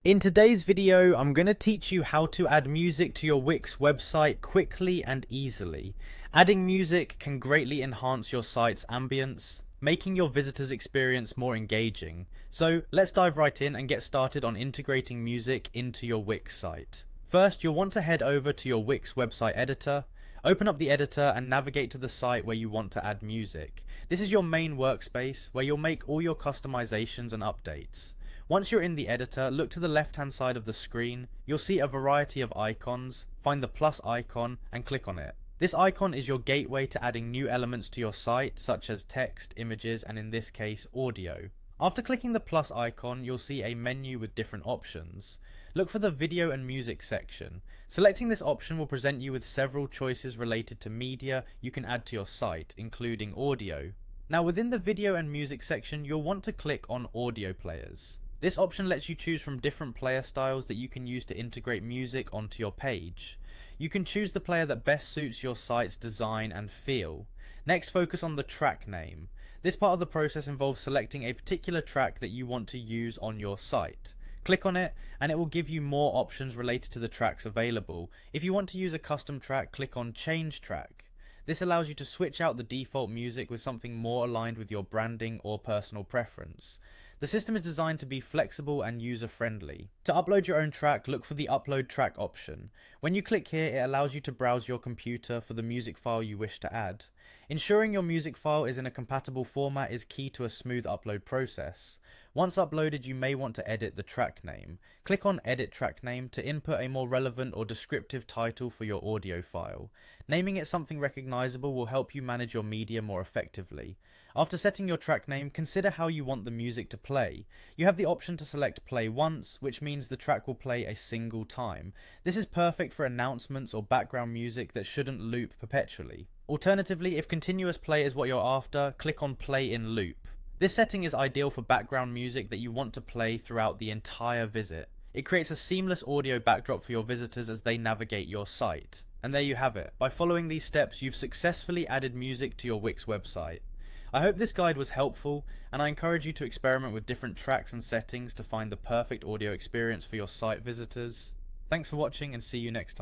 In today's video, I'm going to teach you how to add music to your Wix website quickly and easily. Adding music can greatly enhance your site's ambience, making your visitors' experience more engaging. So let's dive right in and get started on integrating music into your Wix site. First, you'll want to head over to your Wix website editor. Open up the editor and navigate to the site where you want to add music. This is your main workspace where you'll make all your customizations and updates. Once you're in the editor, look to the left hand side of the screen. You'll see a variety of icons. Find the plus icon and click on it. This icon is your gateway to adding new elements to your site, such as text, images, and in this case, audio. After clicking the plus icon, you'll see a menu with different options. Look for the video and music section. Selecting this option will present you with several choices related to media you can add to your site, including audio. Now within the video and music section, you'll want to click on audio players. This option lets you choose from different player styles that you can use to integrate music onto your page. You can choose the player that best suits your site's design and feel. Next, focus on the track name. This part of the process involves selecting a particular track that you want to use on your site. Click on it and it will give you more options related to the tracks available. If you want to use a custom track, click on Change Track. This allows you to switch out the default music with something more aligned with your branding or personal preference. The system is designed to be flexible and user-friendly. To upload your own track, look for the Upload Track option. When you click here, it allows you to browse your computer for the music file you wish to add. Ensuring your music file is in a compatible format is key to a smooth upload process. Once uploaded, you may want to edit the track name. Click on Edit Track Name to input a more relevant or descriptive title for your audio file. Naming it something recognizable will help you manage your media more effectively. After setting your track name, consider how you want the music to play. You have the option to select Play Once, which means the track will play a single time. This is perfect for announcements or background music that shouldn't loop perpetually. Alternatively, if continuous play is what you're after, click on Play in Loop. This setting is ideal for background music that you want to play throughout the entire visit. It creates a seamless audio backdrop for your visitors as they navigate your site. And there you have it. By following these steps, you've successfully added music to your Wix website. I hope this guide was helpful, and I encourage you to experiment with different tracks and settings to find the perfect audio experience for your site visitors. Thanks for watching and see you next time.